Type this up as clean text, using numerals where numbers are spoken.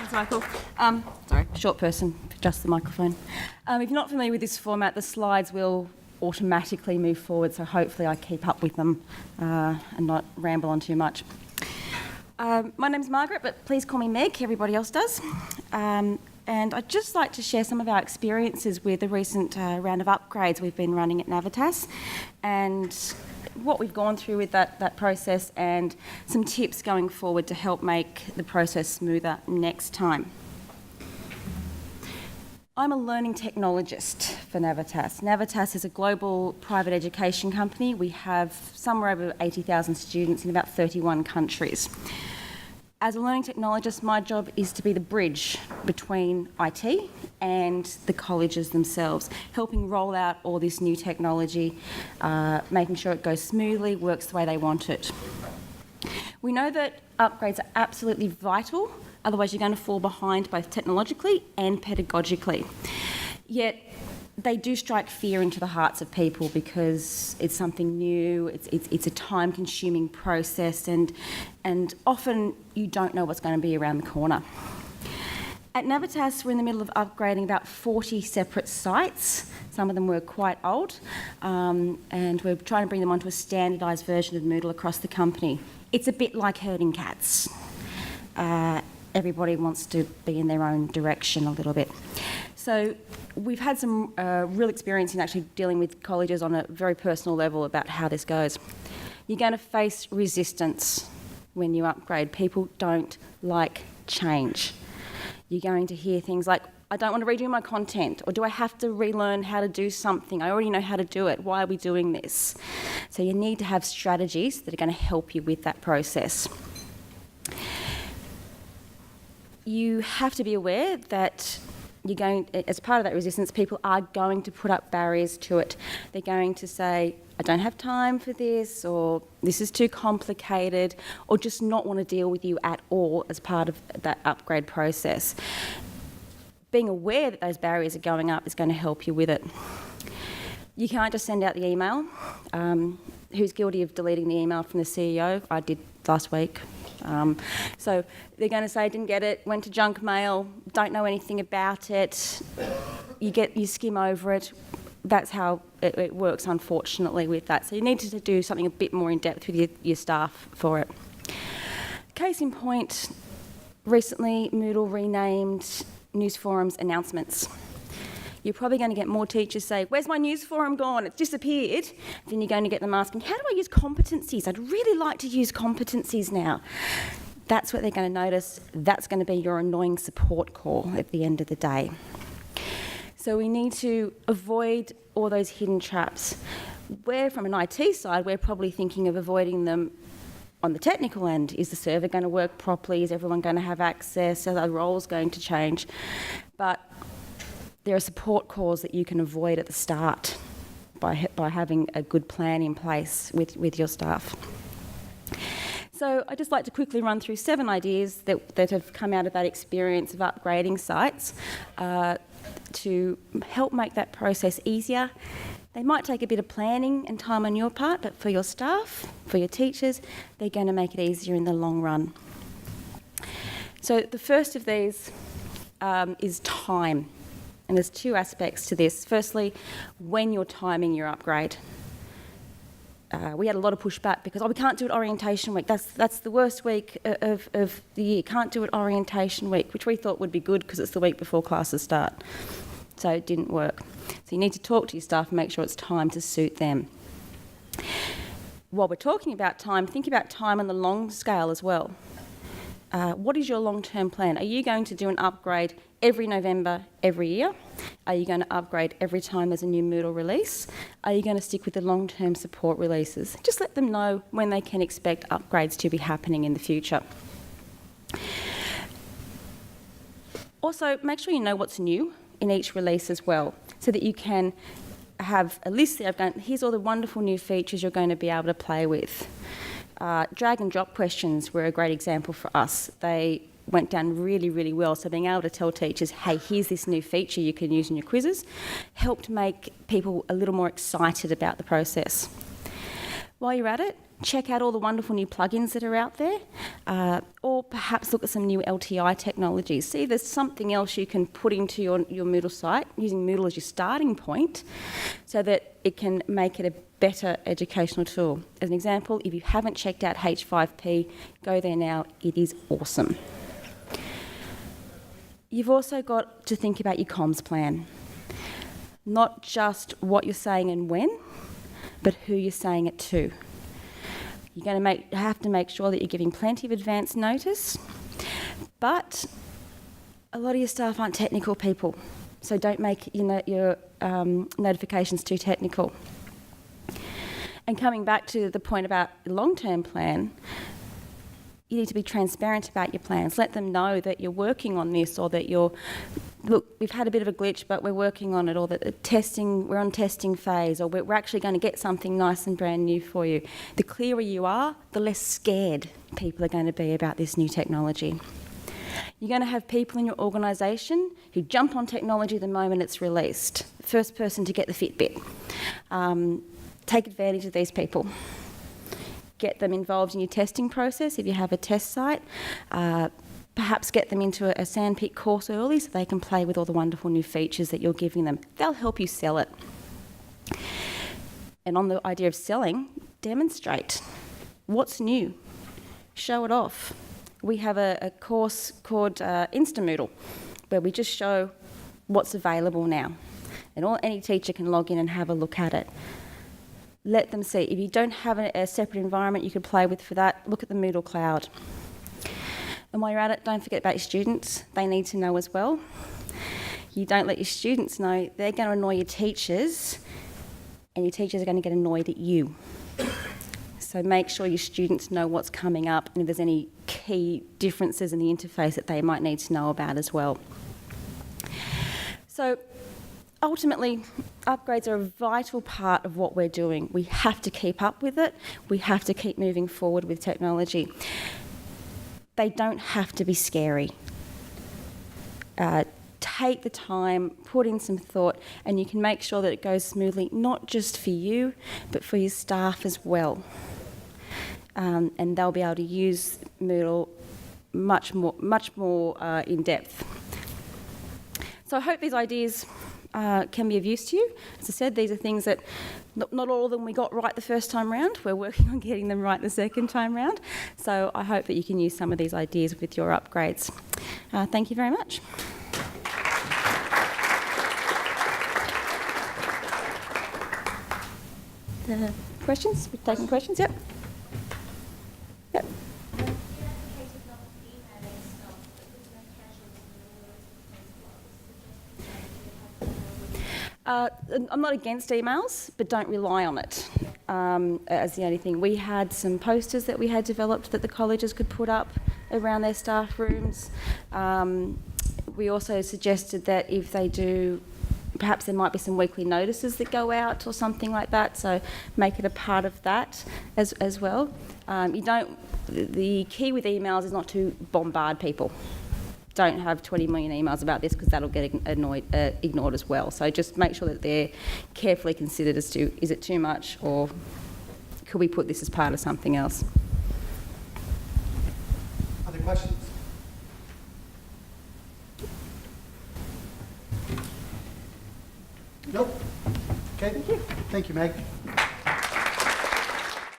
Thanks, Michael. Sorry, short person, just the microphone. If you're not familiar with this format, the slides will automatically move forward, so hopefully I keep up with them and not ramble on too much. My name's Margaret, but please call me Meg, everybody else does. And I'd just like to share some of our experiences with the recent round of upgrades we've been running at Navitas and what we've gone through with that process and some tips going forward to help make the process smoother next time. I'm a learning technologist for Navitas. Navitas is a global private education company. We have somewhere over 80,000 students in about 31 countries. As a learning technologist, my job is to be the bridge between IT and the colleges themselves, helping roll out all this new technology, making sure it goes smoothly, works the way they want it. We know that upgrades are absolutely vital, otherwise you're going to fall behind both technologically and pedagogically. Yet they do strike fear into the hearts of people because it's something new, it's a time-consuming process, and often you don't know what's going to be around the corner. At Navitas, we're in the middle of upgrading about 40 separate sites. Some of them were quite old, and we're trying to bring them onto a standardised version of Moodle across the company. It's a bit like herding cats. Everybody wants to be in their own direction a little bit. So we've had some real experience in actually dealing with colleges on a very personal level about how this goes. You're going to face resistance when you upgrade. People don't like change. You're going to hear things like, I don't want to redo my content, or do I have to relearn how to do something? I already know how to do it. Why are we doing this? So you need to have strategies that are going to help you with that process. You have to be aware that as part of that resistance, people are going to put up barriers to it. They're going to say, I don't have time for this, or this is too complicated, or just not want to deal with you at all as part of that upgrade process. Being aware that those barriers are going up is going to help you with it. You can't just send out the email. Who's guilty of deleting the email from the CEO? I did last week. So they're going to say, didn't get it, went to junk mail, don't know anything about it, you skim over it. That's how it works, unfortunately, with that. So you need to do something a bit more in depth with your staff for it. Case in point, recently Moodle renamed news forums announcements. You're probably going to get more teachers say, where's my news forum gone? It's disappeared. Then you're going to get them asking, how do I use competencies? I'd really like to use competencies now. That's what they're going to notice. That's going to be your annoying support call at the end of the day. So we need to avoid all those hidden traps. Where, from an IT side, we're probably thinking of avoiding them on the technical end. Is the server going to work properly? Is everyone going to have access? Are the roles going to change? But there are support calls that you can avoid at the start by having a good plan in place with your staff. So I'd just like to quickly run through 7 ideas that have come out of that experience of upgrading sites to help make that process easier. They might take a bit of planning and time on your part, but for your staff, for your teachers, they're going to make it easier in the long run. So the first of these is time. And there's 2 aspects to this. Firstly, when you're timing your upgrade. We had a lot of pushback because, we can't do it orientation week. That's the worst week of the year. Can't do it orientation week, which we thought would be good because it's the week before classes start. So it didn't work. So you need to talk to your staff and make sure it's time to suit them. While we're talking about time, think about time on the long scale as well. What is your long-term plan? Are you going to do an upgrade every November, every year? Are you going to upgrade every time there's a new Moodle release? Are you going to stick with the long-term support releases? Just let them know when they can expect upgrades to be happening in the future. Also, make sure you know what's new in each release as well, so that you can have a list there of going, here's all the wonderful new features you're going to be able to play with. Drag and drop questions were a great example for us. They went down really, really well. So being able to tell teachers, hey, here's this new feature you can use in your quizzes, helped make people a little more excited about the process. While you're at it, check out all the wonderful new plugins that are out there, or perhaps look at some new LTI technologies. See if there's something else you can put into your Moodle site, using Moodle as your starting point, so that it can make it a better educational tool. As an example, if you haven't checked out H5P, go there now. It is awesome. You've also got to think about your comms plan. Not just what you're saying and when, but who you're saying it to. You're going to have to make sure that you're giving plenty of advance notice, but a lot of your staff aren't technical people, so don't make your notifications too technical. And coming back to the point about the long-term plan, you need to be transparent about your plans. Let them know that you're working on this, or that look, we've had a bit of a glitch, but we're working on it, or that we're on testing phase, or we're actually going to get something nice and brand new for you. The clearer you are, the less scared people are going to be about this new technology. You're going to have people in your organisation who jump on technology the moment it's released. First person to get the Fitbit. Take advantage of these people. Get them involved in your testing process if you have a test site. Perhaps get them into a sandpit course early so they can play with all the wonderful new features that you're giving them. They'll help you sell it. And on the idea of selling, demonstrate. What's new? Show it off. We have a course called Moodle, where we just show what's available now. And any teacher can log in and have a look at it. Let them see. If you don't have a separate environment you could play with for that, look at the Moodle cloud. And while you're at it, don't forget about your students. They need to know as well. You don't let your students know, they're going to annoy your teachers, and your teachers are going to get annoyed at you. So make sure your students know what's coming up, and if there's any key differences in the interface that they might need to know about as well. So ultimately, upgrades are a vital part of what we're doing. We have to keep up with it. We have to keep moving forward with technology. They don't have to be scary. Take the time, put in some thought, and you can make sure that it goes smoothly, not just for you, but for your staff as well. And they'll be able to use Moodle much more in depth. So I hope these ideas can be of use to you. As I said, these are things that not all of them we got right the first time round. We're working on getting them right the second time round. So I hope that you can use some of these ideas with your upgrades. Thank you very much. Questions? We're taking questions? Yep. Yep. I'm not against emails, but don't rely on it as the only thing. We had some posters that we had developed that the colleges could put up around their staff rooms. We also suggested that if they do, perhaps there might be some weekly notices that go out or something like that, so make it a part of that as well. The key with emails is not to bombard people. Don't have 20 million emails about this, because that'll get ignored as well. So just make sure that they're carefully considered as to, is it too much, or could we put this as part of something else? Other questions? Nope. Okay. Thank you, Meg.